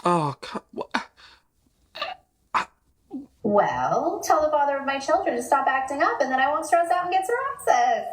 Oh, Well, tell the father of my children to stop acting up, and then I won't stress out and get psoriasis.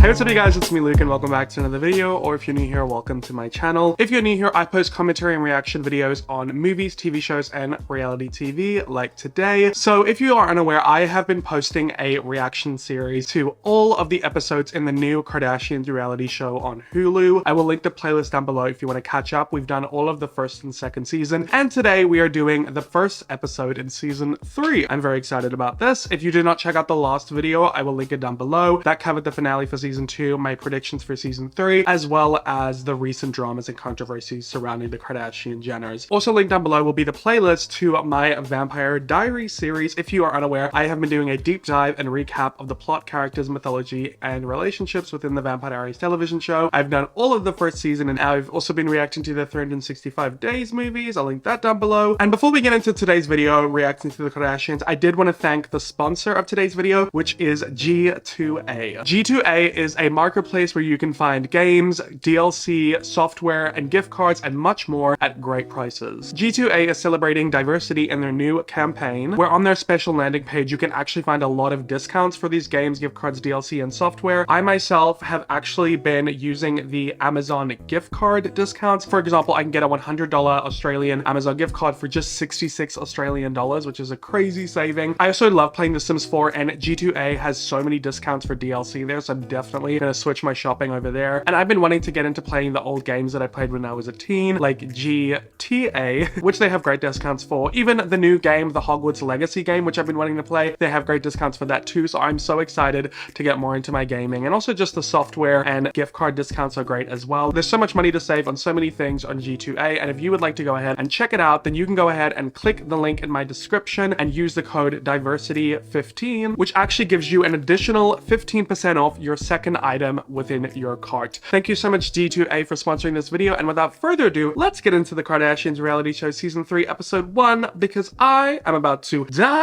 Hey, what's up you guys, it's me Luke and welcome back to another video, or if you're new here, welcome to my channel. If you're new here, I post commentary and reaction videos on movies, TV shows, and reality TV like today. So if you are unaware, I have been posting a reaction series to all of the episodes in the new Kardashians reality show on Hulu. I will link the playlist down below if you want to catch up. We've done all of the first and second season, and today we are doing the first episode in season 3. I'm very excited about this. If you did not check out the last video, I will link it down below. That covered the finale for season 2, my predictions for season 3, as well as the recent dramas and controversies surrounding the Kardashian Jenners. Also linked down below will be the playlist to my Vampire Diaries series. If you are unaware, I have been doing a deep dive and recap of the plot, characters, mythology, and relationships within the Vampire Diaries television show. I've done all of the first season, and I've also been reacting to the 365 Days movies. I'll link that down below. And before we get into today's video, reacting to the Kardashians, I did want to thank the sponsor of today's video, which is G2A. G2A is a marketplace where you can find games, DLC, software, and gift cards, and much more at great prices. G2A is celebrating diversity in their new campaign, where on their special landing page you can actually find a lot of discounts for these games, gift cards, DLC, and software. I myself have actually been using the Amazon gift card discounts. For example, I can get a $100 Australian Amazon gift card for just 66 Australian dollars, which is a crazy saving. I also love playing The Sims 4, and G2A has so many discounts for DLC there, so I'm definitely gonna switch my shopping over there. And I've been wanting to get into playing the old games that I played when I was a teen, like GTA, which they have great discounts for. Even the new game, the Hogwarts Legacy game, which I've been wanting to play, they have great discounts for that too. So I'm so excited to get more into my gaming. And also just the software and gift card discounts are great as well. There's so much money to save on so many things on G2A. And if you would like to go ahead and check it out, then you can go ahead and click the link in my description and use the code diversity15, which actually gives you an additional 15% off your second item within your cart. Thank you so much G2A for sponsoring this video, and without further ado, let's get into the Kardashians reality show season 3 episode 1, because I am about to dive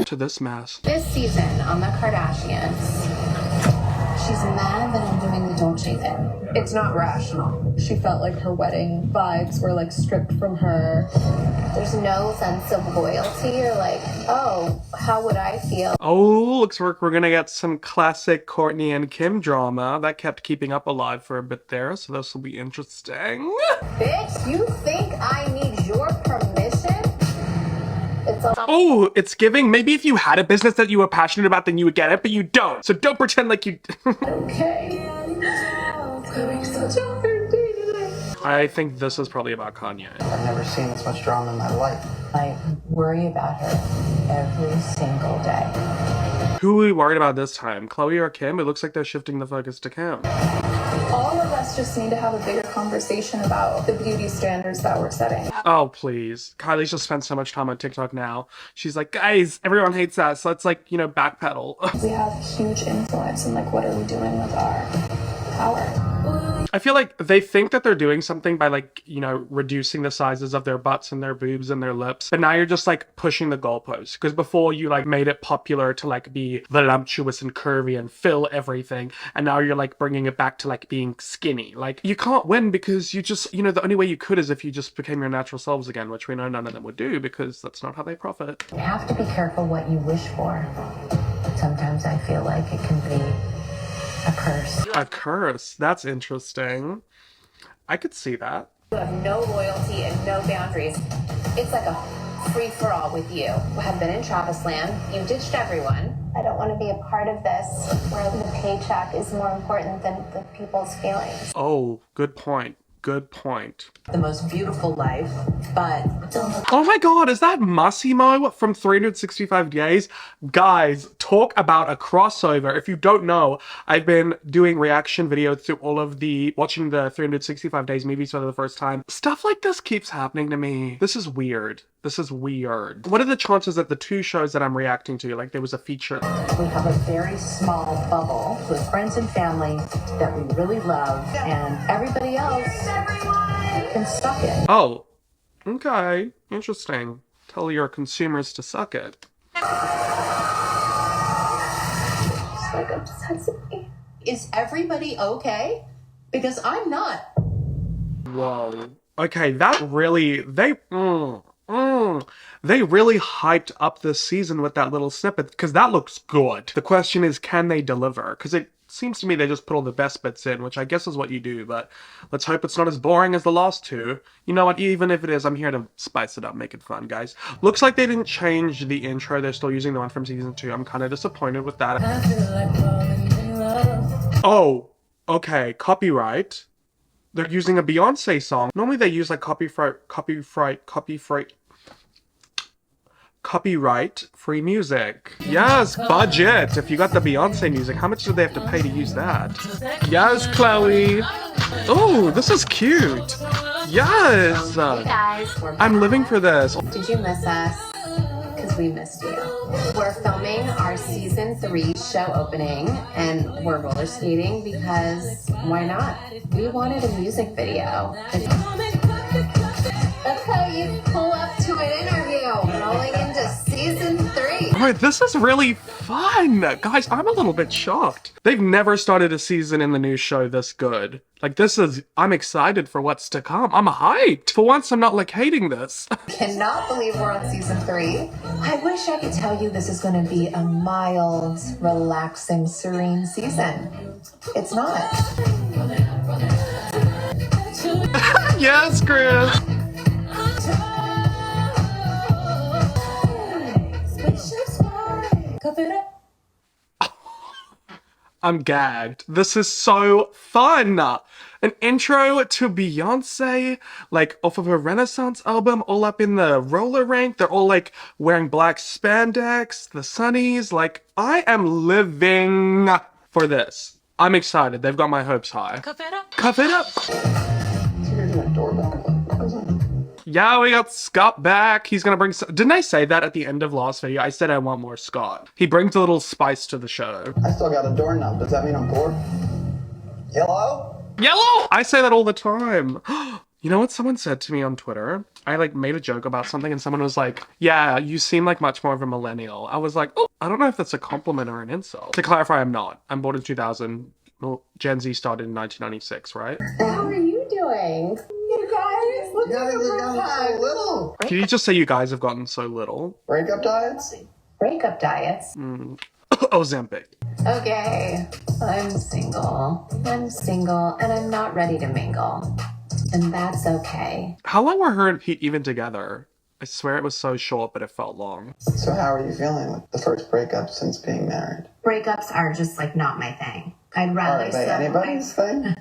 to this mess. This season on The Kardashians, she's mad that I'm doing the Dolce thing. It's not rational. She felt like her wedding vibes were like stripped from her. There's no sense of loyalty or like, oh, how would I feel? Oh, looks like we're gonna get some classic Kourtney and Kim drama that kept keeping up alive for a bit there, so this will be interesting. Bitch, you think I need your permission? Oh, it's giving. Maybe if you had a business that you were passionate about, then you would get it, but you don't. So don't pretend like you... Okay. It's having such a hard day today. I think this is probably about Kanye. I've never seen this much drama in my life. I worry about her every single day. Who are we worried about this time? Khloe or Kim? It looks like they're shifting the focus to Kim. All of us just need to have a bigger conversation about the beauty standards that we're setting. Oh, please. Kylie's just spent so much time on TikTok now. She's like, guys, everyone hates us. Let's, like, you know, backpedal. We have huge influence in, like, what are we doing with our power? I feel like they think that they're doing something by, like, you know, reducing the sizes of their butts and their boobs and their lips. But now you're just, like, pushing the goalposts. Because before you, like, made it popular to, like, be voluptuous and curvy and fill everything. And now you're, like, bringing it back to, like, being skinny. Like, you can't win because you just, you know, the only way you could is if you just became your natural selves again, which we know none of them would do because that's not how they profit. You have to be careful what you wish for. Sometimes I feel like it can be a curse. A curse? That's interesting. I could see that. You have no loyalty and no boundaries. It's like a free-for-all with you. We have been in Travis land. You ditched everyone. I don't want to be a part of this where the paycheck is more important than the people's feelings. Oh, good point. Good point. The most beautiful life, but oh my god, is that Massimo from 365 Days? Guys, talk about a crossover. If you don't know, I've been doing reaction videos to all of watching the 365 Days movies for the first time. Stuff like this keeps happening to me. This is weird. This is weird. What are the chances that the 2 shows that I'm reacting to, like there was a feature? we have a very small bubble with friends and family that we really love, and everybody else can suck it. Oh, okay. Interesting. Tell your consumers to suck it. Is everybody okay? Because I'm not. Whoa. Okay, that really, they really hyped up this season with that little snippet, because that looks good. The question is, can they deliver? Because it seems to me they just put all the best bits in, which I guess is what you do, but let's hope it's not as boring as the last two. You know what, even if it is, I'm here to spice it up, make it fun, guys. Looks like they didn't change the intro, they're still using the one from season 2. I'm kind of disappointed with that. Oh, okay, copyright. They're using a Beyonce song. Normally they use like copyright-free music. Yes, budget. If you got the Beyonce music, how much do they have to pay to use that? Yes, Chloe. Oh, this is cute. Yes. Hey guys, we're back. I'm living for this. Did you miss us? Because we missed you. We're filming our season 3 show opening and we're roller skating because why not? We wanted a music video. That's how you pull up to an interview. Rolling into season 3. Alright, this is really fun. Guys, I'm a little bit shocked. They've never started a season in the new show this good. Like, I'm excited for what's to come. I'm hyped. For once, I'm not like hating this. Cannot believe we're on season 3. I wish I could tell you this is going to be a mild, relaxing, serene season. It's not. Yes, Chris. I'm gagged. This is so fun. An intro to Beyonce, like off of a Renaissance album, all up in the roller rink. They're all like wearing black spandex, the sunnies. Like, I am living for this. I'm excited. They've got my hopes high. Cuff it up. Cuff it up. Yeah, we got Scott back. He's gonna bring didn't I say that at the end of last video? I said I want more Scott. He brings a little spice to the show. I still got a doorknob. Does that mean I'm bored? Yellow? Yellow! I say that all the time. You know what someone said to me on Twitter? I like made a joke about something and someone was like, yeah, you seem like much more of a millennial. I was like, oh, I don't know if that's a compliment or an insult. To clarify, I'm not. I'm born in 2000. Well, Gen Z started in 1996, right? How are you doing? You guys, look at They've gotten so little. Did you just say you guys have gotten so little? Breakup diets? Breakup diets. Ozempic. Okay, I'm single. And I'm not ready to mingle. And that's okay. How long were her and Pete even together? I swear it was so short, but it felt long. So how are you feeling with the first breakup since being married? Breakups are just like not my thing. I'd rather Are they anybody's thing?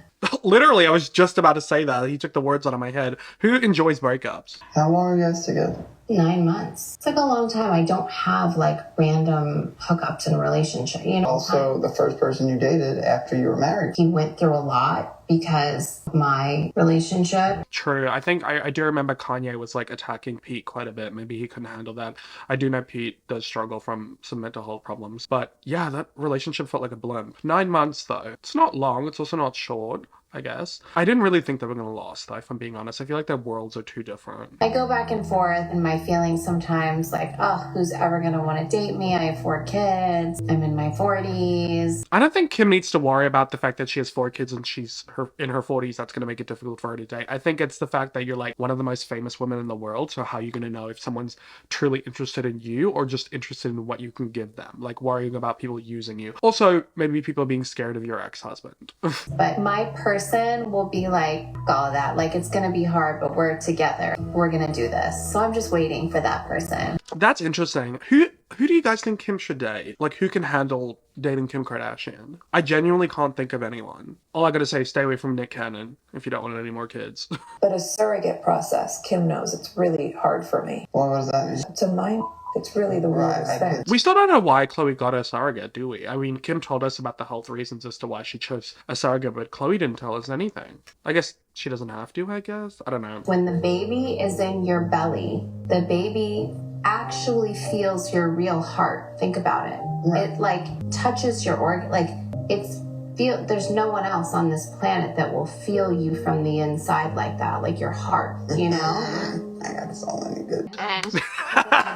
Literally, I was just about to say that. He took the words out of my head. Who enjoys breakups? How long are you guys together? 9 months. It's like a long time. I don't have like random hookups in a relationship. You know, Also, the first person you dated after you were married. he went through a lot because of my relationship. True. I think I do remember Kanye was like attacking Pete quite a bit. Maybe he couldn't handle that. I do know Pete does struggle from some mental health problems. But yeah, that relationship felt like a blimp. 9 months though. It's not long. It's also not short, I guess. I didn't really think they were going to last though, if I'm being honest. I feel like their worlds are too different. I go back and forth in my feelings sometimes, like, oh, who's ever going to want to date me? I have 4 kids. I'm in my 40s. I don't think Kim needs to worry about the fact that she has 4 kids and she's in her 40s. That's going to make it difficult for her to date. I think it's the fact that you're like one of the most famous women in the world. So how are you going to know if someone's truly interested in you or just interested in what you can give them? Like worrying about people using you. Also, maybe people being scared of your ex-husband. But my person will be like, all of that. Like, it's going to be hard, but we're together. We're going to do this. So I'm just waiting for that person. That's interesting. Who do you guys think Kim should date? Like, who can handle dating Kim Kardashian? I genuinely can't think of anyone. All I gotta say is stay away from Nick Cannon if you don't want any more kids. But a surrogate process, Kim knows it's really hard for me. Well, what does that mean? To mine, it's really the weirdest Right, thing. We still don't know why Chloe got a surrogate, do we? I mean, Kim told us about the health reasons as to why she chose a surrogate, but Chloe didn't tell us anything. I guess she doesn't have to, I guess? I don't know. When the baby is in your belly, the baby actually feels your real heart. Think about it. Right. It like touches your organ. Like, it's feel, there's no one else on this planet that will feel you from the inside like that, like your heart, you know? I got this all in good.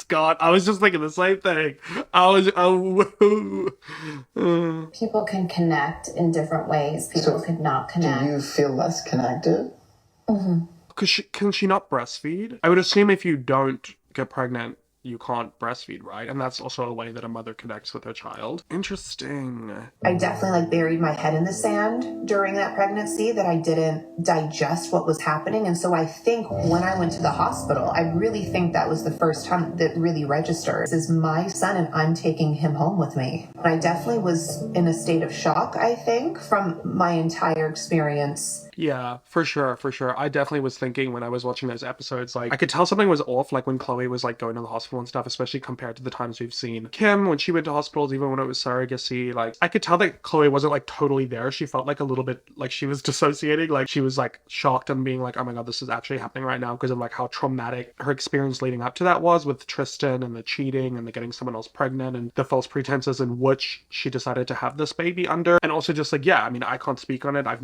God, I was just thinking the same thing. People can connect in different ways. People could not connect. Do you feel less connected? Can she not breastfeed? I would assume if you don't get pregnant, you can't breastfeed, right? And that's also a way that a mother connects with her child. Interesting. I definitely like buried my head in the sand during that pregnancy, that I didn't digest what was happening. And so I think when I went to the hospital, I really think that was the first time that really registered. This is my son and I'm taking him home with me. But I definitely was in a state of shock, I think, from my entire experience. Yeah, for sure, for sure. I definitely was thinking when I was watching those episodes, like, I could tell something was off, like when Chloe was like going to the hospital and stuff, especially compared to the times we've seen Kim when she went to hospitals, even when it was surrogacy. Like, I could tell that Chloe wasn't like totally there. She felt like a little bit like she was dissociating, like she was like shocked and being like, oh my God, this is actually happening right now, because of like how traumatic her experience leading up to that was with Tristan and the cheating and the getting someone else pregnant and the false pretenses in which she decided to have this baby under. And also just like, yeah, I mean, I can't speak on it. I've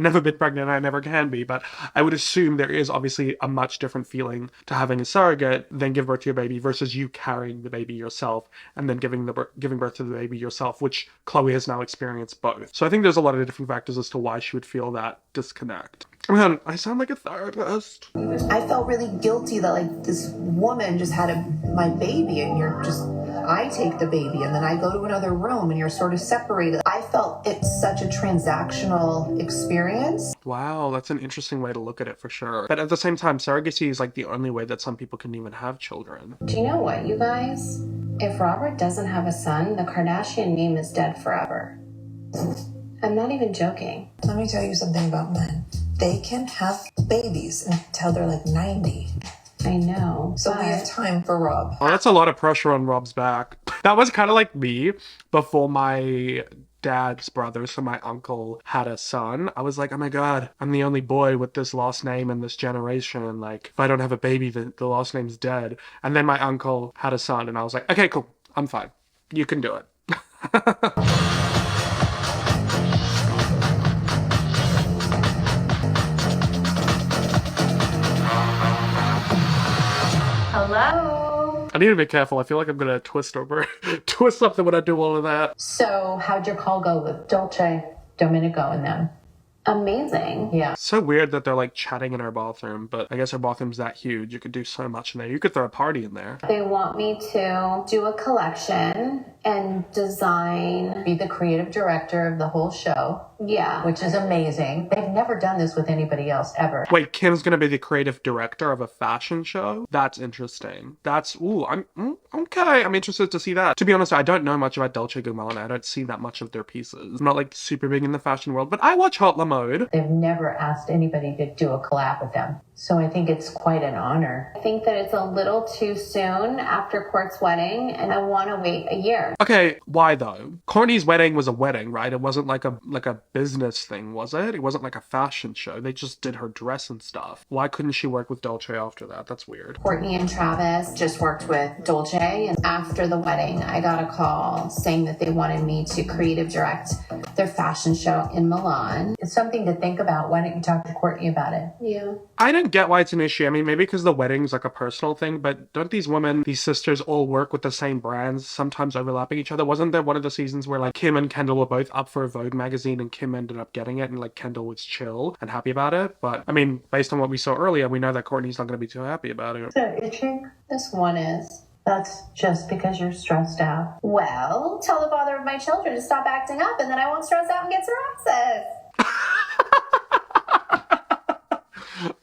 never been pregnant. I never can be, but I would assume there is obviously a much different feeling to having a surrogate than give birth to your baby versus you carrying the baby yourself and then giving birth to the baby yourself, which Chloe has now experienced both. So I think there's a lot of different factors as to why she would feel that disconnect. Man, I sound like a therapist. I felt really guilty that like this woman just had my baby and I take the baby and then I go to another room and you're sort of separated. I felt it's such a transactional experience. Wow, that's an interesting way to look at it for sure. But at the same time, surrogacy is like the only way that some people can even have children. Do you know what, you guys? If Robert doesn't have a son, the Kardashian name is dead forever. I'm not even joking. Let me tell you something about men. They can have babies until they're like 90. I know. So we have time for Rob. Oh, that's a lot of pressure on Rob's back. That was kind of like me before my dad's brother, so my uncle, had a son. I was like, oh my God, I'm the only boy with this last name in this generation. Like, if I don't have a baby, the last name's dead. And then my uncle had a son, and I was like, okay, cool, I'm fine. You can do it. Hello? I need to be careful. I feel like I'm gonna twist something when I do all of that. So how'd your call go with Dolce, Domenico, and them? Amazing. Yeah. So weird that they're like chatting in our bathroom, but I guess our bathroom's that huge. You could do so much in there. You could throw a party in there. They want me to do a collection and design. Be the creative director of the whole show. Yeah. Which is amazing. They've never done this with anybody else ever. Wait, Kim's gonna be the creative director of a fashion show? That's interesting. Okay, I'm interested to see that. To be honest, I don't know much about Dolce & Gabbana. I don't see that much of their pieces. I'm not like super big in the fashion world, but I watch Hot La Mode. They've never asked anybody to do a collab with them. So I think it's quite an honor. I think that it's a little too soon after Court's wedding, and I want to wait a year. Okay, why though? Kourtney's wedding was a wedding, right? It wasn't like a business thing, was it? It wasn't like a fashion show. They just did her dress and stuff. Why couldn't she work with Dolce after that? That's weird. Kourtney and Travis just worked with Dolce, and after the wedding, I got a call saying that they wanted me to creative direct their fashion show in Milan. It's something to think about. Why don't you talk to Kourtney about it? Yeah. I don't get why it's an issue. I mean, maybe because the wedding's like a personal thing, but don't these women, these sisters, all work with the same brands, sometimes overlapping each other? Wasn't there one of the seasons where like Kim and Kendall were both up for a Vogue magazine and Kim ended up getting it and like Kendall was chill and happy about it? But I mean, based on what we saw earlier, we know that Kourtney's not going to be too happy about it. Is that itching? This one is. That's just because you're stressed out. Well, tell the father of my children to stop acting up, and then I won't stress out and get psoriasis.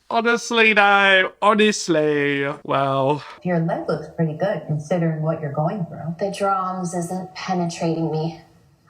Honestly, no. Honestly. Well. Your leg looks pretty good considering what you're going through. The drums isn't penetrating me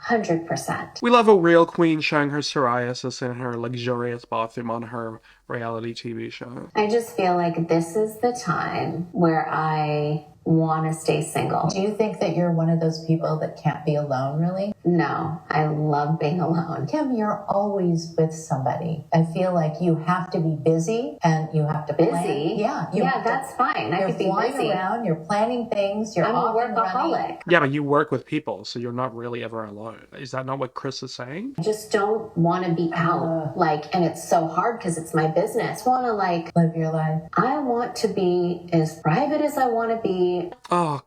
100%. We love a real queen showing her psoriasis in her luxurious bathroom on her reality TV show. I just feel like this is the time where I want to stay single. Do you think that you're one of those people that can't be alone, really? No, I love being alone. Kim, you're always with somebody. I feel like you have to be busy and you have to plan. Busy? Yeah. That's fine. I could be flying busy. around, you're planning things, you're I'm a off and running. workaholic. Yeah, but you work with people, so you're not really ever alone. Is that not what Chris is saying? I just don't want to be out. And it's so hard because it's my business. Want to Live your life. I want to be as private as I want to be. Oh,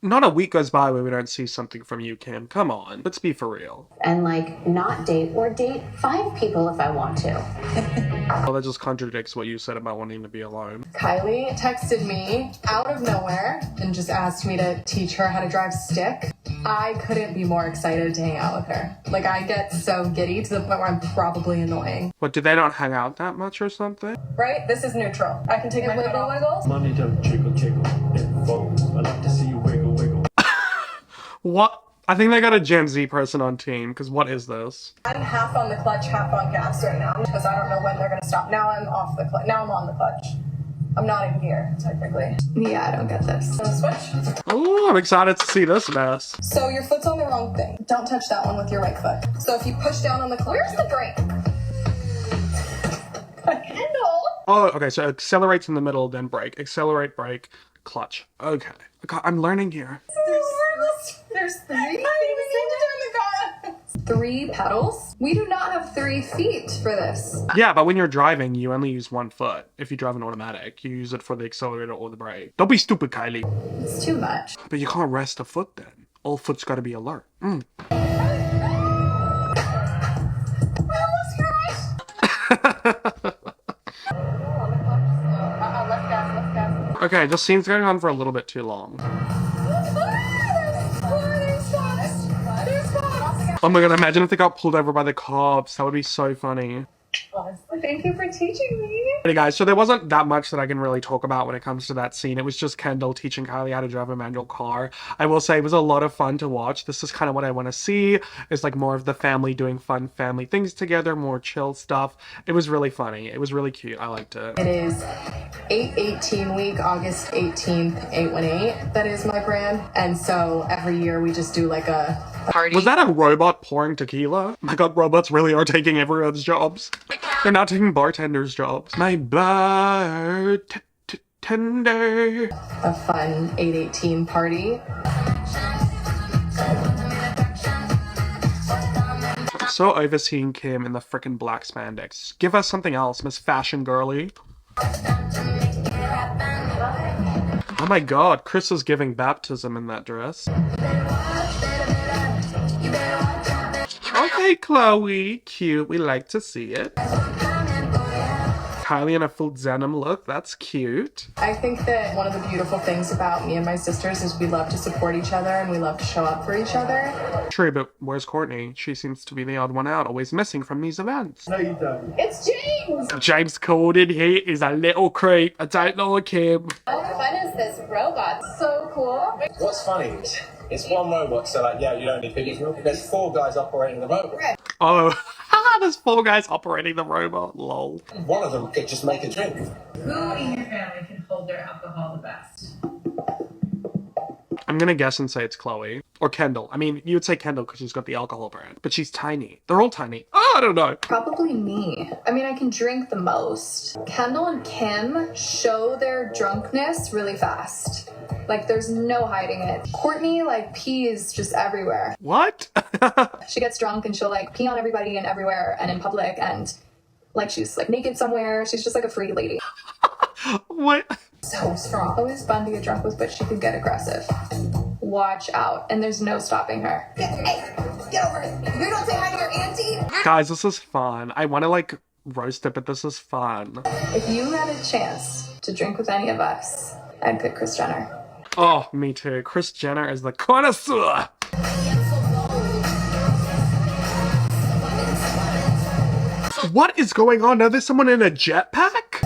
not a week goes by where we don't see something from you, Kim. Come on, let's be for real. And not date or date 5 people if I want to. Well, that just contradicts what you said about wanting to be alone. Kylie texted me out of nowhere and just asked me to teach her how to drive stick. I couldn't be more excited to hang out with her. I get so giddy to the point where I'm probably annoying. What, do they not hang out that much or something? Right? This is neutral. I can take my foot off. Wiggles. Money don't jiggle, jiggle, it folds. I like to see you wiggle, wiggle. What? I think they got a Gen Z person on team, because what is this? I'm half on the clutch, half on gas right now because I don't know when they're going to stop. Now I'm off the clutch. Now I'm on the clutch. I'm not in gear, technically. Yeah, I don't get this. Switch. Oh, I'm excited to see this mess. So your foot's on the wrong thing. Don't touch that one with your right foot. So if you push down on the clutch, where's the brake? Kendall. Oh, okay, so accelerates in the middle, then brake. Accelerate, brake, clutch. Okay. I'm learning here. There's 3 things to turn the car on. 3 pedals? We do not have 3 feet for this. Yeah, but when you're driving, you only use one foot. If you drive an automatic, you use it for the accelerator or the brake. Don't be stupid, Kylie. It's too much. But you can't rest a foot then. All foot's gotta be alert. Okay, this scene's going on for a little bit too long. Oh my god, imagine if they got pulled over by the cops. That would be so funny. Thank you for teaching me. Hey guys, so there wasn't that much that I can really talk about when it comes to that scene. It was just Kendall teaching Kylie how to drive a manual car. I will say it was a lot of fun to watch. This is kind of what I want to see. It's like more of the family doing fun family things together, more chill stuff. It was really funny. It was really cute. I liked it. It is 8/18 week, August 18th, 818. That is my brand. And so every year we just do a party. Was that a robot pouring tequila? My god, robots really are taking everyone's jobs. They're not taking bartenders' jobs. My bartender. A fun 8/18 party. I'm so overseeing Kim in the frickin' black spandex. Give us something else, Miss Fashion Girly. Oh my god, Chris is giving baptism in that dress. Okay, Chloe. Cute. We like to see it. Kylie in a full denim look. That's cute. I think that one of the beautiful things about me and my sisters is we love to support each other and we love to show up for each other. True, but where's Courtney? She seems to be the odd one out, always missing from these events. No, you don't. It's James! James Corden, he is a little creep. I don't like him. How fun is this robot? So cool. What's funny is it's one robot, so you don't need people. There's 4 guys operating the robot. Oh, there's 4 guys operating the robot. Lol. One of them could just make a drink. Who in your family can hold their alcohol the best? I'm gonna guess and say it's Chloe. Or Kendall. I mean, you would say Kendall because she's got the alcohol brand. But she's tiny. They're all tiny. Oh, I don't know. Probably me. I mean, I can drink the most. Kendall and Kim show their drunkenness really fast. There's no hiding it. Courtney, pees just everywhere. What? She gets drunk and she'll, pee on everybody and everywhere and in public and, she's, naked somewhere. She's just, a free lady. What? So strong. Always fun to get drunk with, but she can get aggressive. Watch out. And there's no stopping her. Hey, get over it. You don't say hi to your auntie. Guys, this is fun. I want to, roast it, but this is fun. If you had a chance to drink with any of us, I'd pick Kris Jenner. Oh, me too. Kris Jenner is the connoisseur. What is going on? Now there's someone in a jetpack?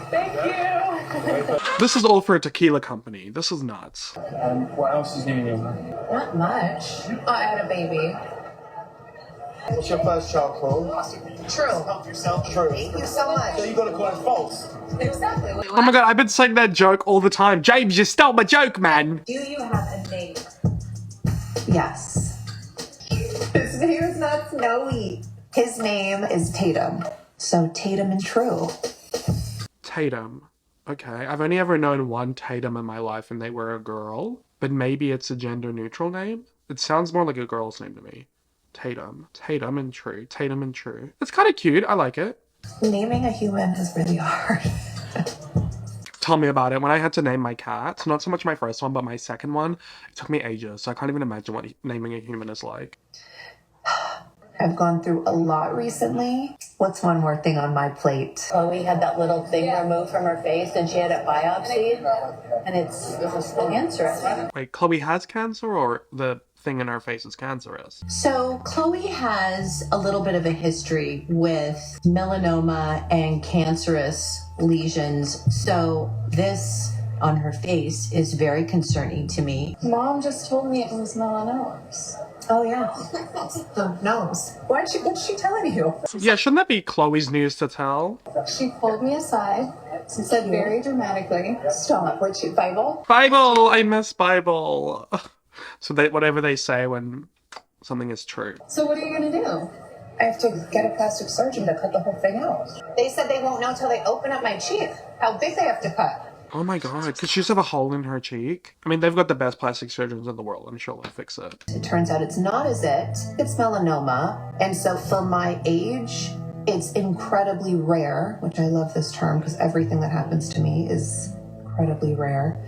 Thank you. This is all for a tequila company. This is nuts. What else is new in your life? Not much. I had a baby. What's your first child called? True. True. Thank you so much. So you got to call it false. Exactly. Oh my god, I've been saying that joke all the time. James, you stole my joke, man. Do you have a name? Yes. His name is not Snowy. His name is Tatum. So Tatum and True. Tatum. Okay, I've only ever known one Tatum in my life and they were a girl. But maybe it's a gender neutral name? It sounds more like a girl's name to me. Tatum. Tatum and True. Tatum and True. It's kind of cute. I like it. Naming a human is really hard. Tell me about it. When I had to name my cat, not so much my first one, but my second one, it took me ages. So I can't even imagine what naming a human is like. I've gone through a lot recently. What's one more thing on my plate? Chloe had that little thing removed from her face and she had it biopsied, and it's cancerous. Wait, Chloe has cancer or the thing in her face is cancerous? So Chloe has a little bit of a history with melanoma and cancerous lesions. So this on her face is very concerning to me. Mom just told me it was melanomas. Oh yeah, the nose. What's she telling you? Yeah, shouldn't that be Chloe's news to tell? She pulled me aside and said very dramatically, Stop. What's your Bible? Bible! I miss Bible. So whatever they say when something is true. "So what are you gonna do?" I have to get a plastic surgeon to cut the whole thing out. They said they won't know until they open up my cheek. How big they have to cut. Oh my god, could she just have a hole in her cheek? I mean, they've got the best plastic surgeons in the world. I'm sure they'll fix it. It turns out it's not as it's melanoma. And so for my age, it's incredibly rare, which I love this term because everything that happens to me is incredibly rare,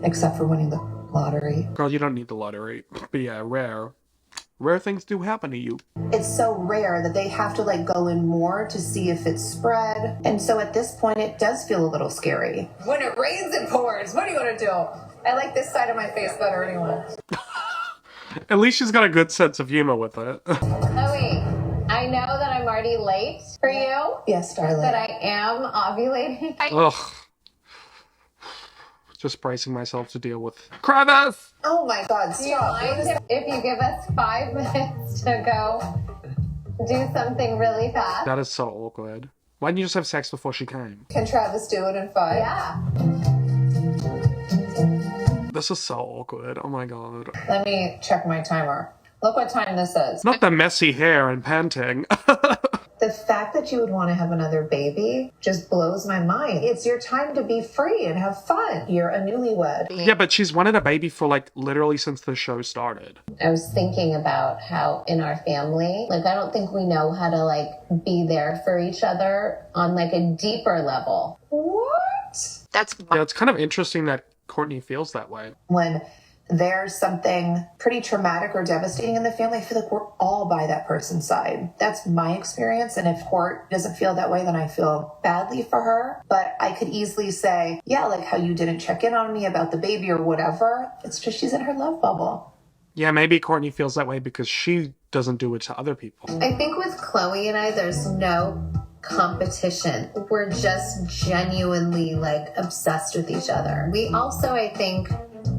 except for winning the lottery. Girl, you don't need the lottery. But yeah, rare. Rare things do happen to you. It's so rare that they have to like go in more to see if it's spread. And so at this point, it does feel a little scary. When it rains, it pours. What are you gonna do? I like this side of my face better anyway. At least she's got a good sense of humor with it. Chloe, I know that I'm already late for you, Yes, darling. but I am ovulating. Ugh. Just bracing myself to deal with Kravis! Oh my God, Do you stop. mind if you give us 5 minutes to go do something really fast? That is so awkward. Why didn't you just have sex before she came? Can Travis do it in 5? Yeah. This is so awkward. Oh my god. Let me check my timer. Look what time this is. Not the messy hair and panting. The fact that you would want to have another baby just blows my mind. It's your time to be free and have fun. You're a newlywed. Yeah, but she's wanted a baby for like literally since the show started. I was thinking about how in our family, like I don't think we know how to like be there for each other on like a deeper level. What? Yeah, it's kind of interesting that Courtney feels that way. When there's something pretty traumatic or devastating in the family, I feel like we're all by that person's side. That's my experience. And if Court doesn't feel that way, then I feel badly for her. But I could easily say, yeah, like how you didn't check in on me about the baby or whatever. It's just she's in her love bubble. Yeah, maybe Courtney feels that way because she doesn't do it to other people. I think with Chloe and I, there's no competition. We're just genuinely like obsessed with each other. We also, I think,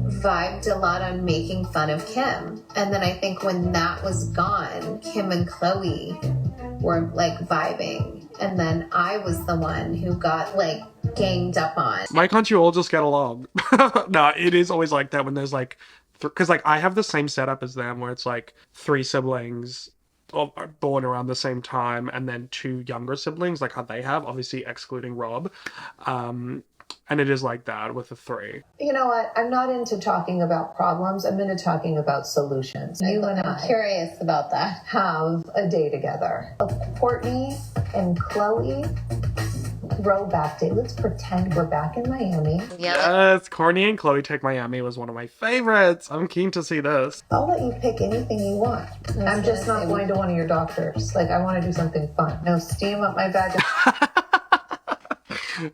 vibed a lot on making fun of Kim. And then I think when that was gone, Kim and Chloe were like vibing. And then I was the one who got like ganged up on. Why can't you all just get along? No, it is always like that when there's like, because like I have the same setup as them where it's like 3 siblings all are born around the same time and then 2 younger siblings like how they have, obviously excluding Rob. And it is like that with the 3. You know what? I'm not into talking about problems. I'm into talking about solutions. You and I'm I curious about that. have a day together. A Courtney and Chloe throwback day. Let's pretend we're back in Miami. Yes, Courtney and Chloe Take Miami was one of my favorites. I'm keen to see this. I'll let you pick anything you want. I'm just not going to one of your doctors. Like, I want to do something fun. No steam up my bag.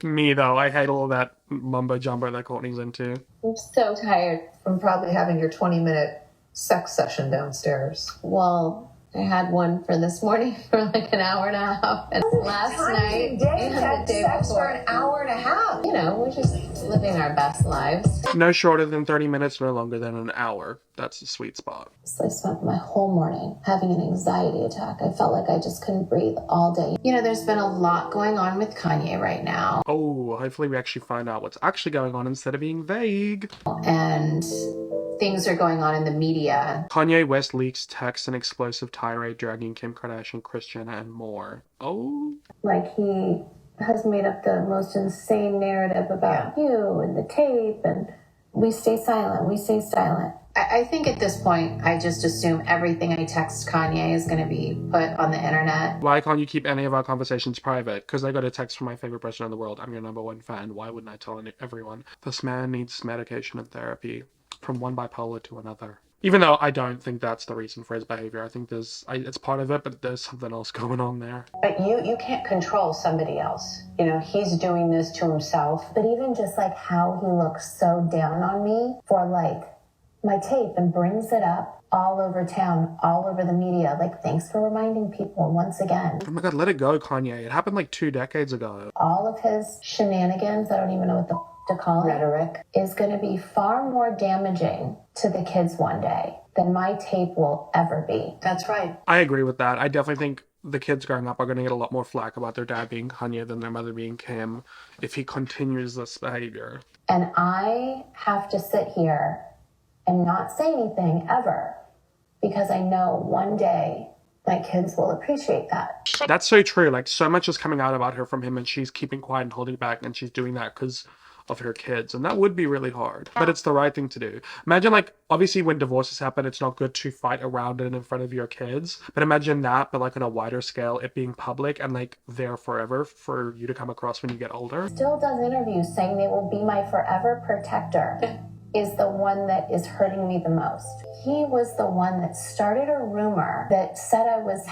Me though, I hate all that mumbo jumbo that Courtney's into. I'm so tired. From probably having your 20-minute sex session downstairs. Well, I had one for this morning for like an hour and a half. And last night and the day sex before. for an hour and a half. You know, we're just living our best lives. No shorter than 30 minutes, no longer than an hour. That's the sweet spot. So I spent my whole morning having an anxiety attack. I felt like I just couldn't breathe all day. You know, there's been a lot going on with Kanye right now. Oh, hopefully we actually find out what's actually going on instead of being vague. And things are going on in the media. Kanye West leaks text and explosive tirade dragging Kim Kardashian, Kris Jenner, and more. Oh. Like, he has made up the most insane narrative about you and the tape, and we stay silent, we stay silent. I think at this point, I just assume everything I text Kanye is going to be put on the internet. Why can't you keep any of our conversations private? Because I got a text from my favorite person in the world. I'm your #1 fan. Why wouldn't I tell everyone? This man needs medication and therapy from one bipolar to another. Even though I don't think that's the reason for his behavior. I think it's part of it, but there's something else going on there. But you can't control somebody else. You know, he's doing this to himself. But even just like how he looks so down on me for like my tape and brings it up all over town, all over the media. Like, thanks for reminding people once again. Oh my god, let it go, Kanye. It happened like 2 decades ago. All of his shenanigans, I don't even know what to call it, Rhetoric. is going to be far more damaging to the kids one day than my tape will ever be. That's right. I agree with that. I definitely think the kids growing up are going to get a lot more flack about their dad being Kanye than their mother being Kim if he continues this behavior. And I have to sit here and not say anything ever because I know one day my kids will appreciate that. That's so true. Like, so much is coming out about her from him, and she's keeping quiet and holding back, and she's doing that because of her kids, and that would be really hard, but it's the right thing to do. Imagine, like, obviously when divorces happen, it's not good to fight around it in front of your kids, but imagine that, but like on a wider scale, it being public and like there forever for you to come across when you get older. Still does interviews saying they will be my forever protector is the one that is hurting me the most. He was the one that started a rumor that said I was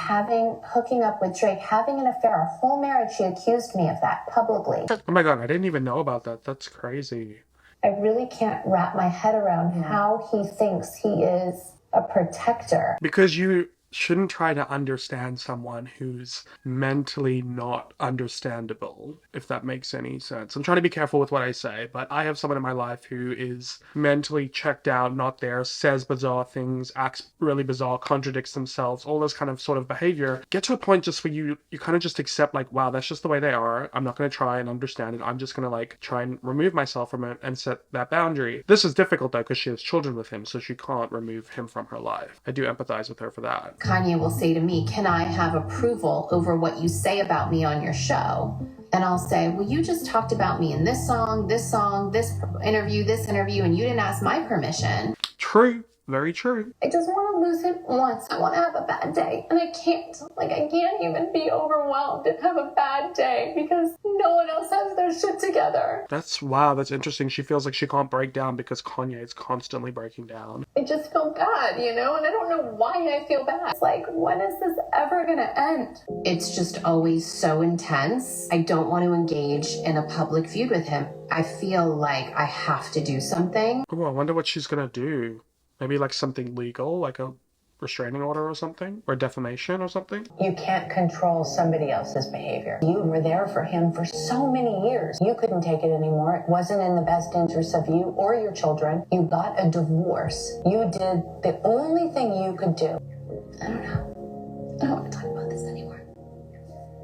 hooking up with Drake, having an affair, a full marriage. She accused me of that publicly. Oh my god, I didn't even know about that. That's crazy. I really can't wrap my head around how he thinks he is a protector. Because you shouldn't try to understand someone who's mentally not understandable, if that makes any sense. I'm trying to be careful with what I say, but I have someone in my life who is mentally checked out, not there, says bizarre things, acts really bizarre, contradicts themselves, all this kind of sort of behavior. Get to a point just where you kind of just accept, like, wow, that's just the way they are. I'm not going to try and understand it. I'm just going to like try and remove myself from it and set that boundary. This is difficult though because she has children with him, so she can't remove him from her life. I do empathize with her for that. Kanye will say to me, can I have approval over what you say about me on your show? And I'll say, well, you just talked about me in this song, this interview, and you didn't ask my permission. True. Very true. I just want to lose him once. I want to have a bad day. And I can't. Like, I can't even be overwhelmed and have a bad day because no one else has their shit together. Wow, that's interesting. She feels like she can't break down because Kanye is constantly breaking down. I just feel bad, you know? And I don't know why I feel bad. It's like, when is this ever going to end? It's just always so intense. I don't want to engage in a public feud with him. I feel like I have to do something. Oh, I wonder what she's gonna do. Maybe like something legal, like a restraining order or something, or defamation or something. You can't control somebody else's behavior. You were there for him for so many years. You couldn't take it anymore. It wasn't in the best interest of you or your children. You got a divorce. You did the only thing you could do. I don't know. I don't want to talk about this anymore.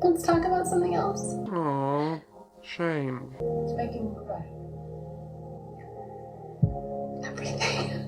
Let's talk about something else. Aww, shame. It's making me cry. Everything.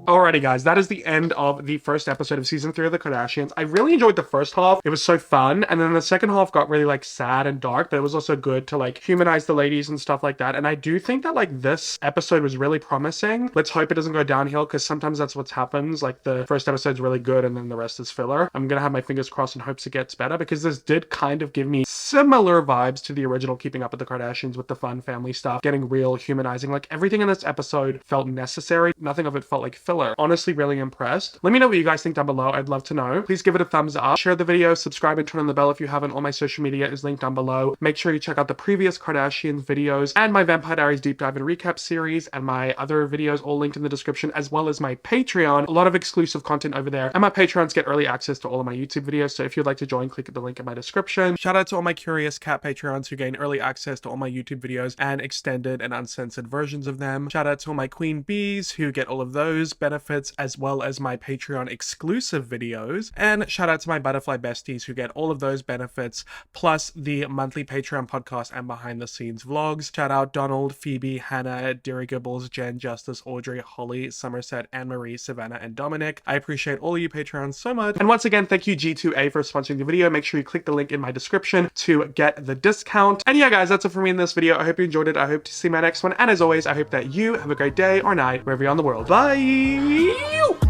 Alrighty guys, that is the end of the first episode of season 3 of The Kardashians. I really enjoyed the first half. It was so fun. And then the second half got really like sad and dark, but it was also good to like humanize the ladies and stuff like that. And I do think that like this episode was really promising. Let's hope it doesn't go downhill because sometimes that's what happens. Like the first episode's really good and then the rest is filler. I'm gonna have my fingers crossed in hopes it gets better because this did kind of give me similar vibes to the original Keeping Up with the Kardashians with the fun family stuff, getting real, humanizing. Like everything in this episode felt necessary. Nothing of it felt like filler. killer. Honestly, really impressed. Let me know what you guys think down below. I'd love to know. Please give it a thumbs up, share the video, subscribe and turn on the bell if you haven't. All my social media is linked down below. Make sure you check out the previous Kardashians videos and my Vampire Diaries deep dive and recap series and my other videos all linked in the description, as well as my Patreon. A lot of exclusive content over there, and my Patrons get early access to all of my YouTube videos. So if you'd like to join, click the link in my description. Shout out to all my curious cat Patreons who gain early access to all my YouTube videos and extended and uncensored versions of them. Shout out to all my queen bees who get all of those benefits, as well as my Patreon exclusive videos. And shout out to my butterfly besties who get all of those benefits, plus the monthly Patreon podcast and behind the scenes vlogs. Shout out Donald, Phoebe, Hannah, Deary Gibbles, Jen, Justice, Audrey, Holly, Somerset, Anne-Marie, Savannah, and Dominic. I appreciate all of you Patreons so much. And once again, thank you G2A for sponsoring the video. Make sure you click the link in my description to get the discount. And yeah, guys, that's it for me in this video. I hope you enjoyed it. I hope to see my next one. And as always, I hope that you have a great day or night wherever you're on the world. Bye!